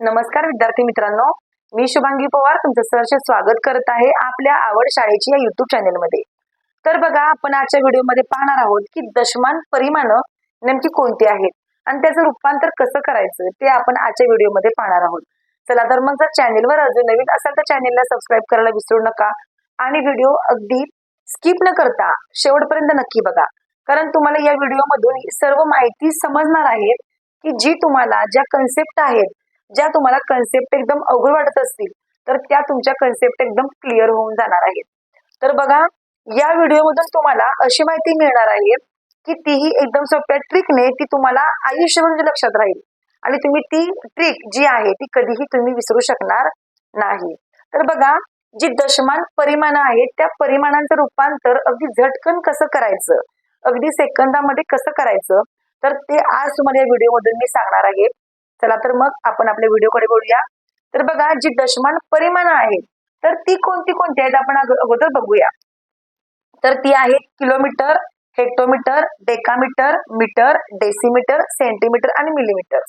नमस्कार विद्यार्थी मित्रांनो, मी शुभांगी पवार तुमचं सहर्ष स्वागत करत आहे आपल्या आवड शाळेची या युट्यूब चॅनलमध्ये। तर बघा, आपण आजच्या व्हिडिओमध्ये पाहणार आहोत की दशमान परिमाणं नेमकी कोणती आहेत आणि त्याचं रूपांतर कसं करायचं ते आपण आजच्या व्हिडिओमध्ये पाहणार आहोत। चला तर मग जर चॅनलवर अजून नवीन असाल तर चॅनलला सबस्क्राईब करायला विसरू नका आणि व्हिडिओ अगदी स्किप न करता शेवटपर्यंत नक्की बघा, कारण तुम्हाला या व्हिडिओमधून सर्व माहिती समजणार आहे की जी तुम्हाला ज्या कन्सेप्ट आहेत, ज्या तुम्हाला कन्सेप्ट एकदम अवघड वाटत असतील तर त्या तुमच्या कन्सेप्ट एकदम क्लिअर होऊन जाणार आहेत। तर बघा, या व्हिडिओमधून तुम्हाला अशी माहिती मिळणार आहे की तीही एकदम सोप्या ट्रिकने ती तुम्हाला आयुष्यभर लक्षात राहील आणि तुम्ही ती ट्रिक जी आहे ती कधीही तुम्ही विसरू शकणार नाही। तर बघा, जी दशमान परिमाणं आहेत त्या परिमाणांचं रूपांतर अगदी झटकन कसं करायचं, अगदी सेकंदामध्ये कसं करायचं, तर ते आज तुम्हाला या व्हिडिओमधून मी सांगणार आहे। चला तर मग आपण आपल्या व्हिडिओकडे बोलूया। तर बघा, जी दशमान परिमाणं आहेत तर ती कोणती कोणती आहेत आपण अगोदर बघूया। तर ती आहेत kilometre, hectometre, decametre, metre, decimetre, centimetre आणि मिलीमीटर।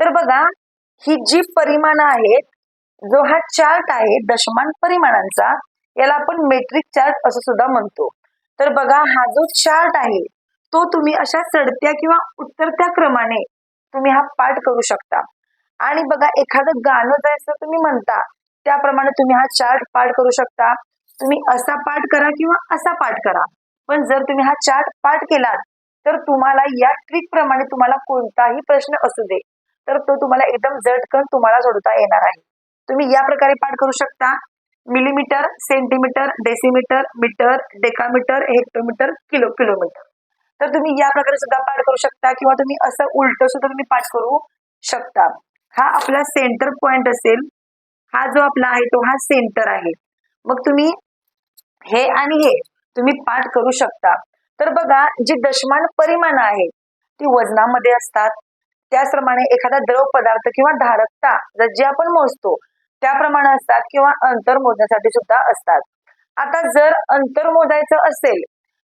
तर बघा, ही जी परिमाणं आहेत, जो हा चार्ट आहे दशमान परिमाणांचा, याला आपण मेट्रिक चार्ट असं सुद्धा म्हणतो। तर बघा, हा जो चार्ट आहे तो तुम्ही अशा चढत्या किंवा उतरत्या क्रमाने तुम्ही हा पाठ करू शकता। आणि बघा, एखादं गाणं जसं तुम्ही म्हणता त्याप्रमाणे तुम्ही हा चार्ट पाठ करू शकता। तुम्ही असा पाठ करा किंवा असा पाठ करा, पण जर तुम्ही हा चार्ट पाठ केलात तर तुम्हाला या ट्रिक प्रमाणे तुम्हाला कोणताही प्रश्न असू दे तर तो तुम्हाला एकदम झटकन तुम्हाला सोडवता येणार आहे। तुम्ही या प्रकारे पाठ करू शकता: millimetre, centimetre, decimetre, metre, decametre, hectometre, kilometre. तर तुम्ही या प्रकारे सुद्धा पाठ करू शकता किंवा तुम्ही असं उलट सुद्धा तुम्ही पाठ करू शकता। हा आपला सेंटर पॉइंट असेल, हा जो आपला आहे तो हा सेंटर आहे। मग तुम्ही हे आणि हे तुम्ही पाठ करू शकता। तर बघा, जी दशमान परिमाणं आहेत ती वजनामध्ये असतात, त्याचप्रमाणे एखादा द्रव पदार्थ किंवा धारकता जे आपण मोजतो त्याप्रमाणे असतात किंवा अंतर मोजण्यासाठी सुद्धा असतात। आता जर अंतर मोजायचं असेल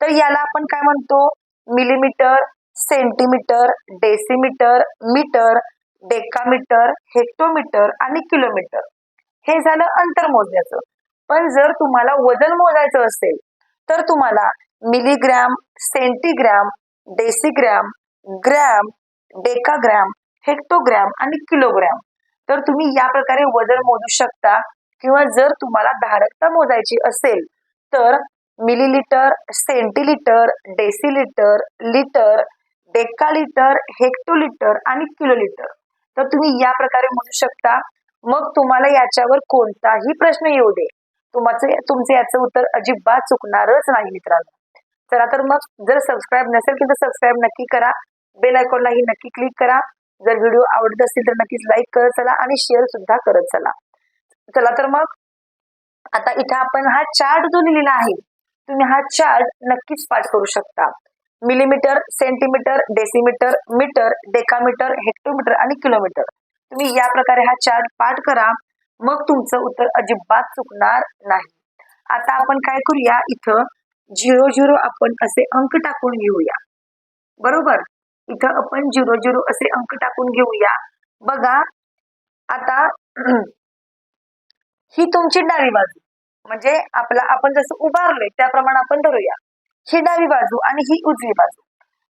तर याला आपण काय म्हणतो? Millimetre, centimetre, decimetre, metre, decametre, hectometre आणि किलोमीटर। हे झालं अंतर मोजण्याचं। पण जर तुम्हाला वजन मोजायचं असेल तर तुम्हाला मिलीग्रॅम, सेंटीग्रॅम, डेसिग्रॅम, ग्रॅम, डेकाग्रॅम, हेक्टोग्रॅम आणि किलोग्रॅम, तर तुम्ही या प्रकारे वजन मोजू शकता। किंवा जर तुम्हाला धारकता मोजायची असेल तर मिलीलिटर, सेंटीलिटर, डेसिलिटर, लिटर, डेकालिटर, हेक्टोलिटर आणि किलोलिटर, तर तुम्ही या प्रकारे मोजू शकता। मग तुम्हाला याच्यावर कोणताही प्रश्न येऊ दे, तुमचं याचं उत्तर अजिबात चुकणारच नाही मित्रांनो। चला तर मग, जर सबस्क्राईब नसेल तर सबस्क्राईब नक्की करा, बेल आयकॉनलाही नक्की क्लिक करा। जर व्हिडिओ आवडत असतील तर नक्कीच लाईक करत चला आणि शेअर सुद्धा करत चला। चला तर मग, आता इथे आपण हा चार्ट जो लिहिलेला आहे तुम्ही हा चार्ट नक्कीच पाठ करू शकता। Millimetre, centimetre, decimetre, metre, decametre, hectometre आणि किलोमीटर, तुम्ही या प्रकारे हा चार्ट पाठ करा, मग तुमचं उत्तर अजिबात चुकणार नाही। आता आपण काय करूया, इथं 0 आपण असे अंक टाकून घेऊया, बरोबर? इथं आपण 0 असे अंक टाकून घेऊया। बघा, आता ही तुमची डावी बाजू, म्हणजे आपण जसं उभारलोय त्याप्रमाणे आपण धरूया, ही डावी बाजू आणि ही उजवी बाजू।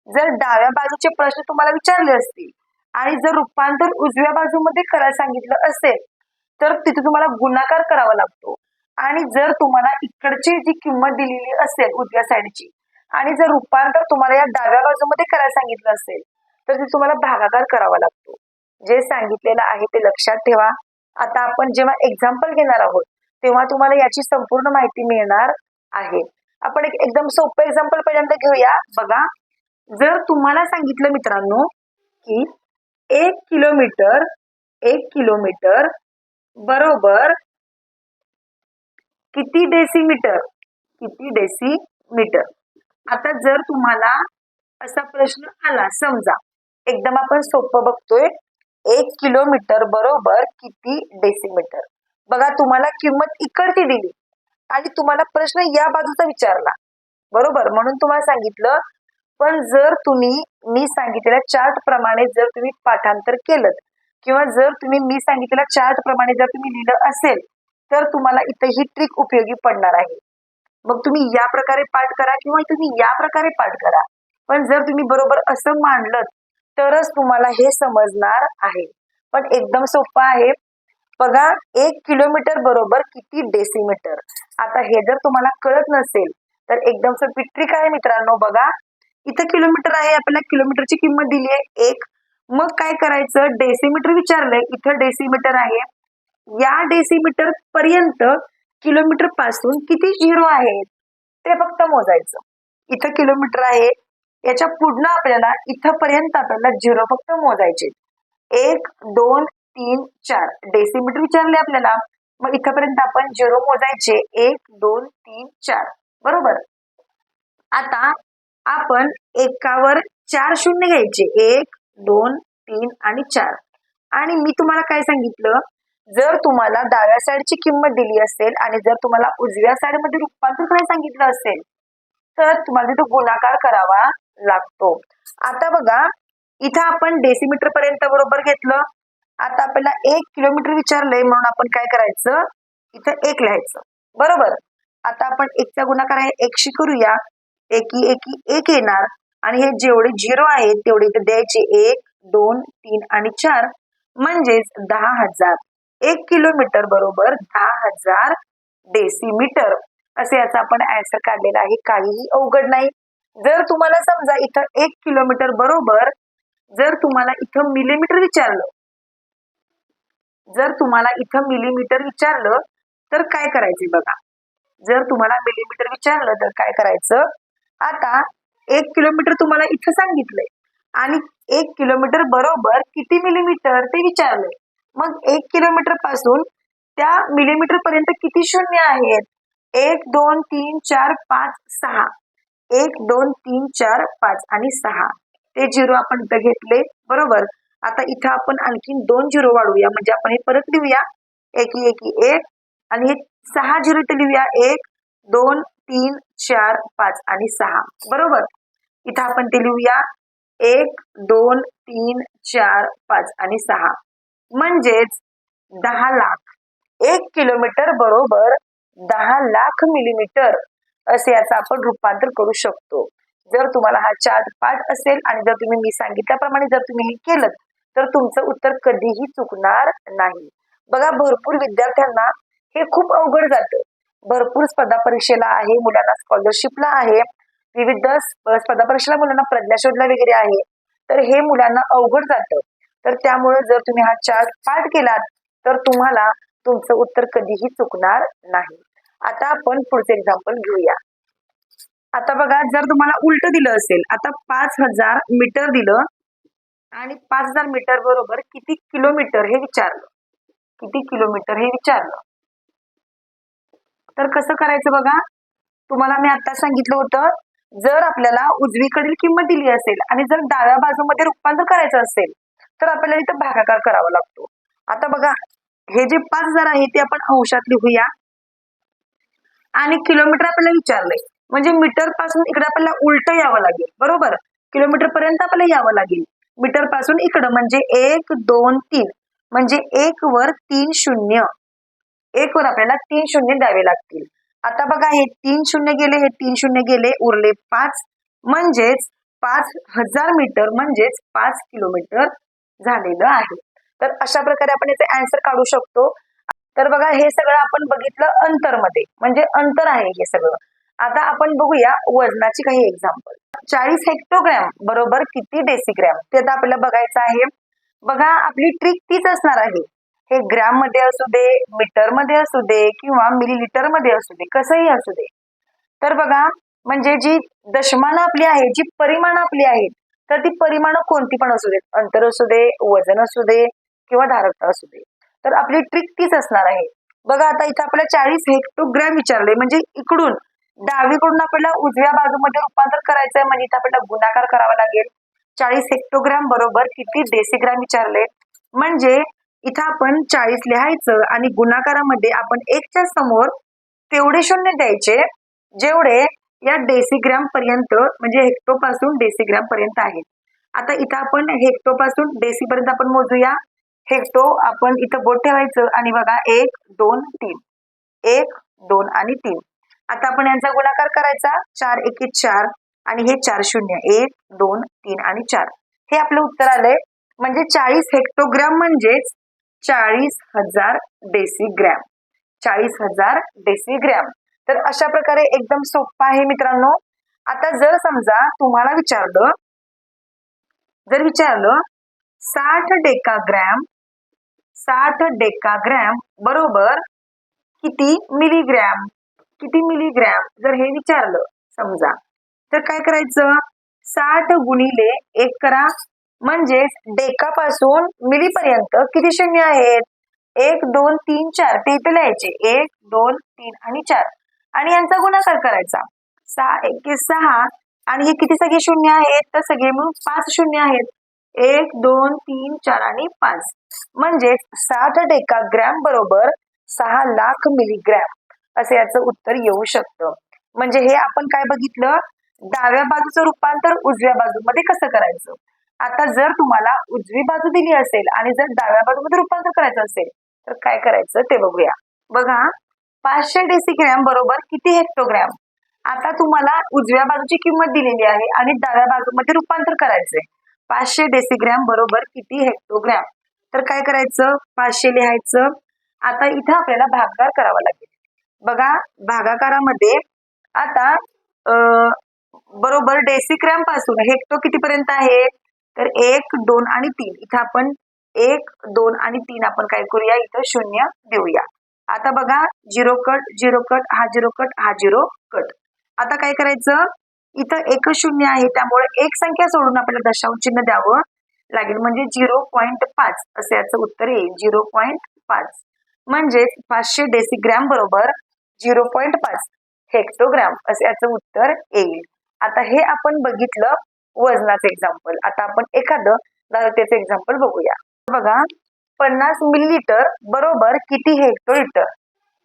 जर डाव्या बाजूचे प्रश्न तुम्हाला विचारले असतील आणि जर रूपांतर उजव्या बाजूमध्ये करायला सांगितलं असेल तर तिथे तुम्हाला गुणाकार करावा लागतो। आणि जर तुम्हाला इकडची जी किंमत दिलेली असेल उजव्या साईडची आणि जर रूपांतर तुम्हाला या डाव्या बाजूमध्ये करायला सांगितलं असेल तर तिथे तुम्हाला भागाकार करावा लागतो। जे सांगितलेलं आहे ते लक्षात ठेवा। आता आपण जेव्हा एक्झाम्पल घेणार आहोत तेव्हा तुम्हाला याची संपूर्ण माहिती मिळणार आहे। आपण एकदम सोपं एक्झाम्पल पहिल्यांदा घेऊया। बघा, जर तुम्हाला सांगितलं मित्रांनो की 1 किलोमीटर बरोबर किती डेसिमीटर, आता जर तुम्हाला असा प्रश्न आला, समजा एकदम आपण सोपं बघतोय, 1 किलोमीटर बरोबर किती डेसिमीटर। बघा, तुम्हाला किंमत इकडची दिली आणि तुम्हाला प्रश्न या बाजूचा विचारला, बरोबर? म्हणून तुम्हाला सांगितलं। पण जर तुम्ही मी सांगितलेल्या चार्ट प्रमाणे जर तुम्ही पाठांतर केलं किंवा जर तुम्ही मी सांगितलेल्या चार्ट प्रमाणे जर तुम्ही लिहिलं असेल तर तुम्हाला इथं ही ट्रिक उपयोगी पडणार आहे. मग तुम्ही या प्रकारे पाठ करा किंवा तुम्ही या प्रकारे पाठ करा, पण जर तुम्ही बरोबर असं मांडलं तरच तुम्हाला हे समजणार आहे. पण एकदम सोपं आहे. बघा 1 किलोमीटर बरोबर किती डेसिमीटर. आता हे जर तुम्हाला कळत नसेल तर एकदम सोपी ट्रिक आहे मित्रांनो. बघा इथं किलोमीटर आहे, आपल्याला किलोमीटरची किंमत दिली आहे 1. मग काय करायचं, डेसिमीटर विचारलंय, इथं डेसिमीटर आहे. या डेसिमीटर पर्यंत किलोमीटर पासून किती झिरो आहेत ते फक्त मोजायचं. इथं किलोमीटर आहे, याच्या पुढनं आपल्याला इथं पर्यंत आपल्याला झिरो फक्त मोजायचे. 1 2 3 4 डेसिमीटर विचारले आपल्याला, मग इथपर्यंत आपण झिरो मोजायचे. 1 2 3 4 बरोबर. आता आपण एकावर 4 शून्य घ्यायचे. 1 2 3 आणि 4. आणि मी तुम्हाला काय सांगितलं, जर तुम्हाला डाव्या साईडची किंमत दिली असेल आणि जर तुम्हाला उजव्या साईड मध्ये रूपांतर करायला सांगितलं असेल तर तुम्हाला तिथं गुणाकार करावा लागतो. आता बघा इथं आपण डेसिमीटर पर्यंत बरोबर घेतलं. आता आपल्याला 1 किलोमीटर विचारलंय म्हणून आपण काय करायचं, इथं 1 लिहायचं बरोबर. आता आपण 1चा गुणाकार आहे 1शी करूया. 1 1 1 येणार आणि हे जेवढे झिरो आहेत तेवढे इथे द्यायचे. 1 2 3 आणि 4 म्हणजेच 10,000. 1 किलोमीटर बरोबर 10,000 डेसिमीटर असे याचा आपण आन्सर काढलेला आहे. काहीही अवघड नाही. जर तुम्हाला समजा इथं 1 किलोमीटर बरोबर जर तुम्हाला इथं मिलीमीटर विचारलं, जर तुम्हाला इथं मिलीमीटर विचारलं तर काय करायचे बघा. जर तुम्हाला मिलीमीटर विचारलं तर काय करायचं, आता 1 किलोमीटर तुम्हाला इथं सांगितलंय आणि 1 किलोमीटर बरोबर किती मिलीमीटर ते विचारलंय. मग 1 किलोमीटर पासून त्या मिलीमीटर पर्यंत किती शून्य आहेत, 1 2 3 4 5 6. 1 2 3 4 5 आणि 6 ते झिरो आपण इथं घेतले बरोबर. आता इथं आपण आणखीन 2 झिरो वाढवूया, म्हणजे आपण हे परत लिहूया. 1 1 1 आणि हे 6 झिरो इथे लिहूया. 1 2 3 4 5 आणि 6 बरोबर. इथं आपण ते लिहूया 1 2 3 4 5 आणि 6 म्हणजेच 10 लाख. 1 किलोमीटर बरोबर 10 लाख मिलीमीटर असे याचं आपण रूपांतर करू शकतो. जर तुम्हाला हा चार्ट पाठ असेल आणि जर तुम्ही मी सांगितल्याप्रमाणे जर तुम्ही हे केलं तर तुमचं उत्तर कधीही चुकणार नाही. बघा भरपूर विद्यार्थ्यांना हे खूप अवघड जातं. भरपूर स्पर्धा परीक्षेला आहे, मुलांना स्कॉलरशिपला आहे, विविध स्पर्धा परीक्षेला मुलांना प्रज्ञाशोधला वगैरे आहे, तर हे मुलांना अवघड जातं. तर त्यामुळे जर तुम्ही हा चार्ट पाठ केलात तर तुम्हाला तुमचं उत्तर कधीही चुकणार नाही. आता आपण पुढचे एक्झाम्पल घेऊया. आता बघा जर तुम्हाला उलट दिलं असेल, आता 5,000 मीटर दिलं आणि 5,000 मीटर बरोबर किती किलोमीटर हे विचारलं, किती किलोमीटर हे विचारलं तर कसं करायचं बघा. तुम्हाला मी आता सांगितलं होतं, जर आपल्याला उजवीकडील किंमत दिली असेल आणि जर डाव्या बाजूमध्ये रूपांतर करायचं असेल तर आपल्याला इथं भागाकार करावा लागतो. आता बघा हे जे 5,000 आहे ते आपण अंशात लिहूया आणि किलोमीटर आपल्याला विचारलंय म्हणजे मीटर पासून इकडे आपल्याला उलट यावं लागेल बरोबर. किलोमीटर पर्यंत आपल्याला यावं लागेल. मीटर पासून इकडं म्हणजे 1 2 3 म्हणजे 1 वर 3 शून्य, 1 वर आपल्याला 3 शून्य द्यावे लागतील. आता बघा हे 3 शून्य गेले, हे 3 शून्य गेले, उरले 5 म्हणजेच 5,000 मीटर म्हणजेच 5 किलोमीटर झालेलं आहे. तर अशा प्रकारे आपण याचे आन्सर काढू शकतो. तर बघा हे सगळं आपण बघितलं अंतर मध्ये, म्हणजे अंतर आहे हे सगळं. आता आपण बघूया वजनाची काही एक्झाम्पल. 40 हेक्टोग्रॅम बरोबर किती डेसिग्रॅम ते आता आपल्याला बघायचं आहे. बघा आपली ट्रिक तीच असणार आहे. हे ग्रॅम मध्ये असू दे, मीटर मध्ये असू दे किंवा मिलीलीटर मध्ये असू दे, कसंही असू दे. तर बघा म्हणजे जी दशमानं आपली आहे, जी परिमाण आपली आहेत, तर ती परिमाणं कोणती पण असू देत, अंतर असू दे, वजन असू दे किंवा धारकता असू दे, तर आपली ट्रिक तीच असणार आहे. बघा आता इथं आपल्याला 40 हेक्टोग्रॅम विचारले म्हणजे इकडून डावीकडून आपल्याला उजव्या बाजूमध्ये रूपांतर करायचंय, म्हणजे इथं आपल्याला गुणाकार करावा लागेल. 40 हेक्टोग्रॅम बरोबर किती डेसिग्रॅम विचारले म्हणजे इथं आपण 40 लिहायचं आणि गुणाकारामध्ये आपण 1च्या समोर तेवढे शून्य द्यायचे जेवढे या डेसिग्रॅम पर्यंत म्हणजे हेक्टो पासून डेसिग्रॅम पर्यंत आहेत. आता इथं आपण हेक्टो पासून डेसी पर्यंत आपण मोजूया. हेक्टो आपण इथं बोट ठेवायचं आणि बघा 1 2 3 1 2 आणि 3. आता आपण यांचा गुणाकार करायचा 4 एके 4 आणि हे 4 शून्य 1 2 3 आणि 4. हे आपलं उत्तर आलंय. म्हणजे 40 हेक्टोग्रॅम म्हणजेच 40,000 डेसिग्रॅम. 40,000 डेसिग्रॅम. तर अशा प्रकारे एकदम सोपं आहे मित्रांनो. आता जर समजा तुम्हाला विचारलं 60 डेकाग्रॅम बरोबर किती मिलीग्रॅम जर हे विचारलं समजा, तर काय करायचं 60 गुणिले 1 करा. म्हणजेच डेकापासून मिलीपर्यंत किती शून्य आहेत 1 2 3 4 ते इथे लिहायचे 1 2 3 आणि 4 आणि यांचा गुणाकार करायचा 6 एके 6 आणि हे किती सगळे शून्य आहेत तर सगळे मिळून 5 शून्य आहेत 1 2 3 4 आणि 5. म्हणजे 60 डेकाग्रॅम बरोबर 6 लाख मिलीग्रॅम असे याचं उत्तर येऊ शकतं. म्हणजे हे आपण काय बघितलं, डाव्या बाजूचं रूपांतर उजव्या बाजूमध्ये कसं करायचं. आता जर तुम्हाला उजवी बाजू दिली असेल आणि जर डाव्या बाजूमध्ये रूपांतर करायचं असेल तर काय करायचं ते बघूया. बघा 500 डेसिग्रॅम बरोबर किती हेक्टोग्रॅम. आता तुम्हाला उजव्या बाजूची किंमत दिलेली आहे आणि डाव्या बाजूमध्ये रूपांतर करायचंय. 500 डेसिग्रॅम बरोबर किती हेक्टोग्रॅम. तर काय करायचं 500 लिहायचं. आता इथं आपल्याला भागाकार करावा लागेल. बघा भागाकारामध्ये आता बरोबर डेसिग्रॅम पासून हेक्टो कितीपर्यंत आहे तर 1 2 आणि 3. इथं आपण 1 2 आणि 3 आपण काय करूया इथं शून्य देऊया. आता बघा 0 कट 0 कट हा 0 कट हा 0 कट. आता काय करायचं इथं 1 शून्य आहे त्यामुळे एक संख्या सोडून आपल्याला दशांश चिन्ह द्यावं लागेल. म्हणजे 0.5 असं याचं उत्तर येईल 0.5. म्हणजेच 500 डेसिग्रॅम बरोबर 0.5 हेक्टोग्रॅम असे याचं उत्तर येईल. आता हे आपण बघितलं वजनाचं एक्झाम्पल. आता आपण एखादं दारूचं एक्झाम्पल बघूया. बघा 50 मिलीलिटर बरोबर किती हेक्टोलिटर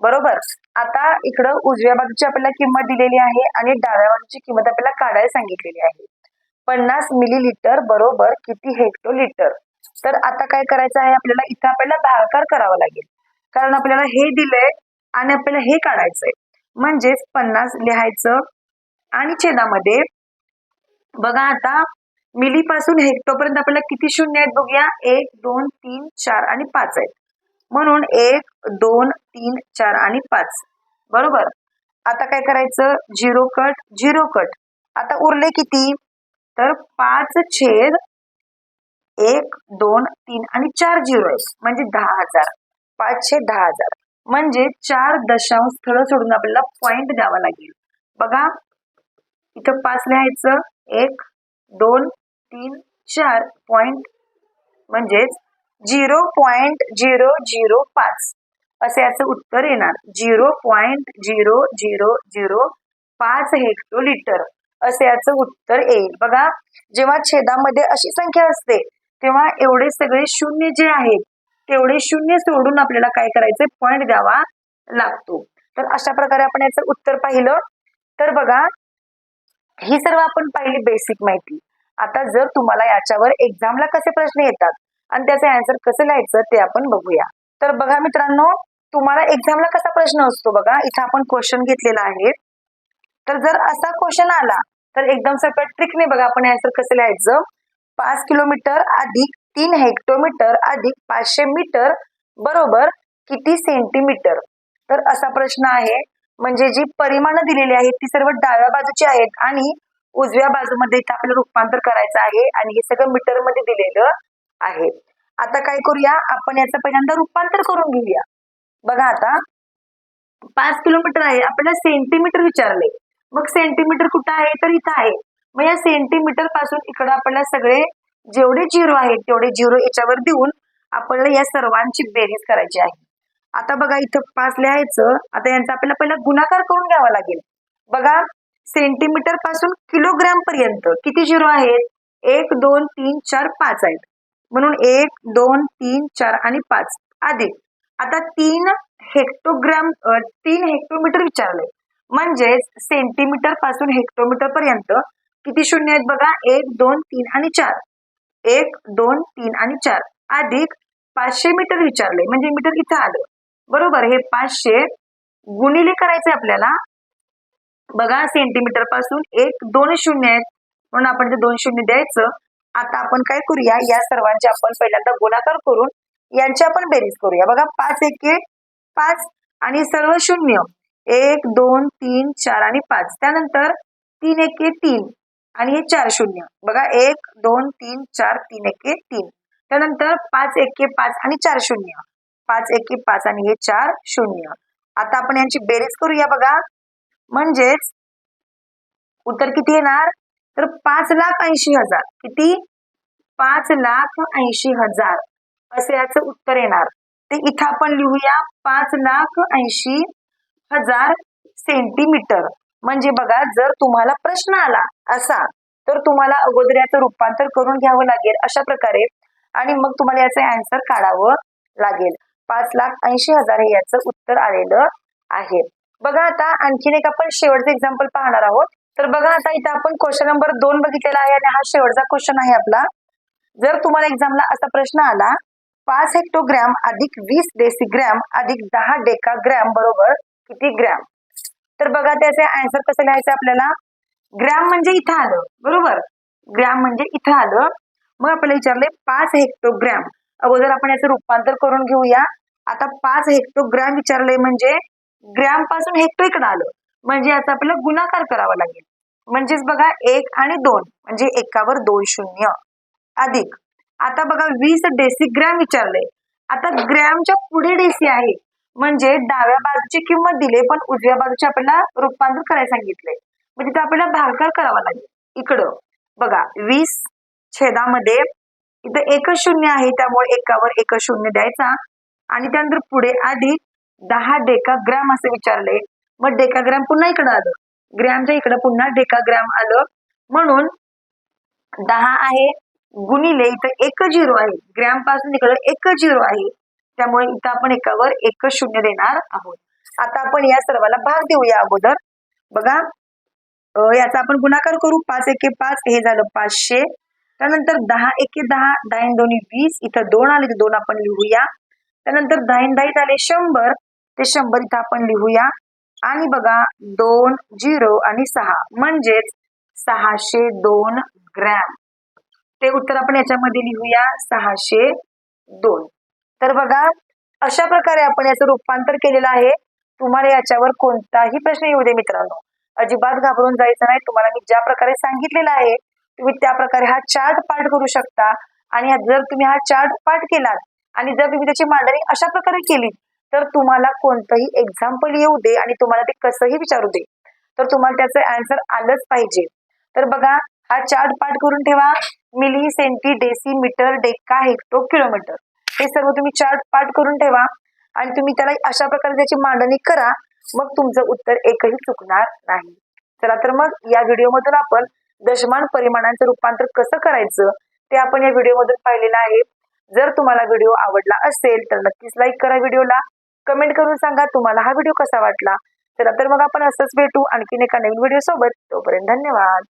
बरोबर. आता इकडं उजव्या बाजूची आपल्याला किंमत दिलेली आहे आणि डाव्या बाजूची किंमत आपल्याला काढायला सांगितलेली आहे. 50 मिलीलिटर बरोबर किती हेक्टोलिटर. तर आता काय करायचं आहे आपल्याला इथं आपल्याला भागाकार करावा लागेल. कारण आपल्याला हे दिलंय आणि आपल्याला हे काढायचंय. म्हणजेच 50 लिहायचं आणि छेदामध्ये बघा आता मिली पासून हेक्टोपर्यंत आपल्याला किती शून्य आहेत बघूया 1 2 3 4 आणि 5 आहेत. म्हणून 1 2 3 4 आणि 5 बरोबर. आता काय करायचं 0 कट 0 कट. आता उरले किती तर 5 छेद 1 2 3 आणि 4 झिरो आहेत म्हणजे 10,000. 5 छेद 10,000 म्हणजे 4 दशांश स्थळ सोडून आपल्याला पॉइंट द्यावा लागेल. बघा इथं 5 लिहायचं 1 2 3 4 पॉइंट म्हणजेच 0.005 असे याचं उत्तर येणार 0.0005 हेक्टोलिटर असे याचं उत्तर येईल. बघा जेव्हा छेदामध्ये अशी संख्या असते तेव्हा एवढे सगळे शून्य जे आहेत तेवढे शून्य सोडून आपल्याला काय करायचं पॉइंट द्यावा लागतो. तर अशा प्रकारे आपण याचं उत्तर पाहिलं. तर बघा ही सर्व आपण पाहिली बेसिक माहिती. आता जर तुम्हाला याच्यावर एक्झामला कसे प्रश्न येतात आणि त्याचे आन्सर कसं लिहायचं ते आपण बघूया. तर बघा मित्रांनो तुम्हाला एक्झामला कसा प्रश्न असतो बघा इथं आपण क्वेश्चन घेतलेला आहे. तर जर असा क्वेश्चन आला तर एकदम सोप्या ट्रिकने बघा आपण आन्सर कसं लिहायचं 5 किलोमीटर अधिक 3 हेक्टोमीटर अधिक 500 मीटर बरोबर किती सेंटीमीटर. तर असा प्रश्न आहे. म्हणजे जी परिमाणं दिलेली आहेत ती सर्व डाव्या बाजूची आहेत आणि उजव्या बाजूमध्ये इथं आपल्याला रूपांतर करायचं आहे आणि हे सगळं मीटर मध्ये दिलेलं आहे. आता काय करूया आपण याचं पहिल्यांदा रूपांतर करून घेऊया. बघा आता 5 किलोमीटर आहे आपल्याला सेंटीमीटर विचारले. मग सेंटीमीटर कुठं आहे तर इथं आहे. मग या सेंटीमीटर पासून इकडे आपल्याला सगळे जेवढे झिरो आहेत तेवढे झिरो याच्यावर देऊन आपल्याला या सर्वांची बेरीज करायची आहे. आता बघा इथं 5 लिहायचं. आता यांचा आपल्याला पहिला गुणाकार करून घ्यावा लागेल. बघा सेंटीमीटर पासून किलोग्रॅम पर्यंत किती झिरो आहेत 1 2 3 4 5 आहेत. म्हणून 1 2 3 4 आणि 5 अधिक आता 3 हेक्टोमीटर विचारले. म्हणजेच सेंटीमीटर पासून हेक्टोमीटर पर्यंत किती शून्य आहेत बघा 1 2 3 आणि 4 1 2 3 आणि 4 अधिक 500 मीटर विचारले, म्हणजे मीटर इथं आलं बरोबर. हे 500 गुणिले करायचंय आपल्याला. बघा सेंटीमीटर पासून 1 2 शून्य आहेत म्हणून आपण ते 2 शून्य द्यायचं. आता आपण काय करूया, या सर्वांचे आपण पहिल्यांदा गुणाकार करून यांची आपण बेरीज करूया. बघा 5 एके 5 आणि सर्व शून्य 1 2 3 4 आणि 5. त्यानंतर 3 एके 3 आणि हे 4 शून्य. बघा 1 2 3 4 3 एके 3. त्यानंतर 5 एके 5 आणि 4 शून्य 5 एके 5 आणि हे 4 शून्य. आता आपण यांची बेरीज करूया. बघा म्हणजेच उत्तर किती येणार, तर 5,80,000. किती, 5,80,000 असे याचं उत्तर येणार. ते इथं आपण लिहूया 5,80,000 सेंटीमीटर. म्हणजे बघा जर तुम्हाला प्रश्न आला असा तर तुम्हाला अगोदर याचं रूपांतर करून घ्यावं लागेल अशा प्रकारे आणि मग तुम्हाला याचं आन्सर काढावं लागेल. 5,80,000 हे याचं उत्तर आलेलं आहे. बघा आता आणखीन एक आपण शेवटचं एक्झाम्पल पाहणार आहोत. तर बघा आता इथं आपण क्वेश्चन नंबर 2 बघितलेला आहे आणि हा शेवटचा क्वेश्चन आहे आपला. जर तुम्हाला एक्झामला असा प्रश्न आला 5 हेक्टोग्रॅम अधिक 20 डेसिग्रॅम अधिक 10 डेकाग्रॅम बरोबर किती ग्रॅम. तर बघा त्याचे आन्सर कसं लिहायचं आपल्याला. ग्रॅम म्हणजे इथं आलं बरोबर, ग्रॅम म्हणजे इथं आलं. मग आपल्याला विचारले 5 हेक्टोग्रॅम. अगोदर आपण याचं रूपांतर करून घेऊया. आता 5 हेक्टोग्रॅम विचारले म्हणजे ग्रॅम पासून हेक्टो इकडे आलं म्हणजे याचा आपल्याला गुणाकार करावा लागेल. म्हणजेच बघा 1 आणि 2 म्हणजे एकावर 2 शून्य अधिक. आता बघा 20 डेसिग्रॅम विचारले. आता ग्रॅमच्या पुढे डेसी आहे म्हणजे डाव्या बाजूची किंमत दिले पण उजव्या बाजूचे आपल्याला रूपांतर करायला सांगितले. म्हणजे तिथे आपल्याला भागाकार करावा लागेल. इकडं बघा 20 छेदामध्ये इथं 1 शून्य आहे त्यामुळे एकावर 1 शून्य द्यायचा आणि त्यानंतर पुढे अधिक 10 डेकाग्रॅम असे विचारले. मग डेकाग्रॅम पुन्हा इकडं आलं, ग्रॅमच्या इकडे पुन्हा डेकाग्रॅम आलं म्हणून 10 आहे गुणिले इथं 1 झिरो आहे, ग्रॅम पासून इकडे 1 झिरो आहे त्यामुळे इथं आपण एकावर 1 शून्य देणार आहोत. आता आपण या सर्वाला भाग देऊया अगोदर. बघा याचा आपण गुणाकार करू. 5 एके 5 हे झालं 500. त्यानंतर 10 एके 10 10 दोन्ही 20 इथं 2 आले 2 आपण लिहूया. त्यानंतर 10 10 आले 100 ते 100 इथं आपण लिहूया आणि बघा 2 0 आणि 6 म्हणजेच 602 ग्रॅम. ते उत्तर आपण याच्यामध्ये लिहूया 602. तर बघा अशा प्रकारे आपण याचं रूपांतर केलेलं आहे. तुम्हाला याच्यावर कोणताही प्रश्न येऊ दे मित्रांनो, अजिबात घाबरून जायचं नाही. तुम्हाला मी ज्या प्रकारे सांगितलेलं आहे तुम्ही त्या प्रकारे हा चार्ट पाठ करू शकता आणि जर तुम्ही हा चार्ट पाठ केलात आणि जर तुम्ही त्याची मांडणी अशा प्रकारे केली तर तुम्हाला कोणतंही एक्झाम्पल येऊ दे आणि तुम्हाला ते कसंही विचारू दे तर तुम्हाला त्याचं आन्सर आलंच पाहिजे. तर बघा हा चार्ट पाठ करून ठेवा. Milli centi deci metre deca hecto kilometre हे सर्व तुम्ही चार्ट पाठ करून ठेवा आणि तुम्ही त्याला अशा प्रकारे त्याची मांडणी करा. मग तुमचं उत्तर एकही चुकणार नाही. चला तर मग या व्हिडिओमधून आपण दशमान परिमाणांचं रूपांतर कसं करायचं ते आपण या व्हिडिओमधून पाहिलेलं आहे. जर तुम्हाला व्हिडिओ आवडला असेल तर नक्कीच लाईक करा व्हिडिओला, कमेंट करून सांगा तुम्हाला हा व्हिडिओ कसा वाटला. चला तर मग आपण असंच भेटू आणखीन एका नवीन व्हिडिओ सोबत. तोपर्यंत धन्यवाद.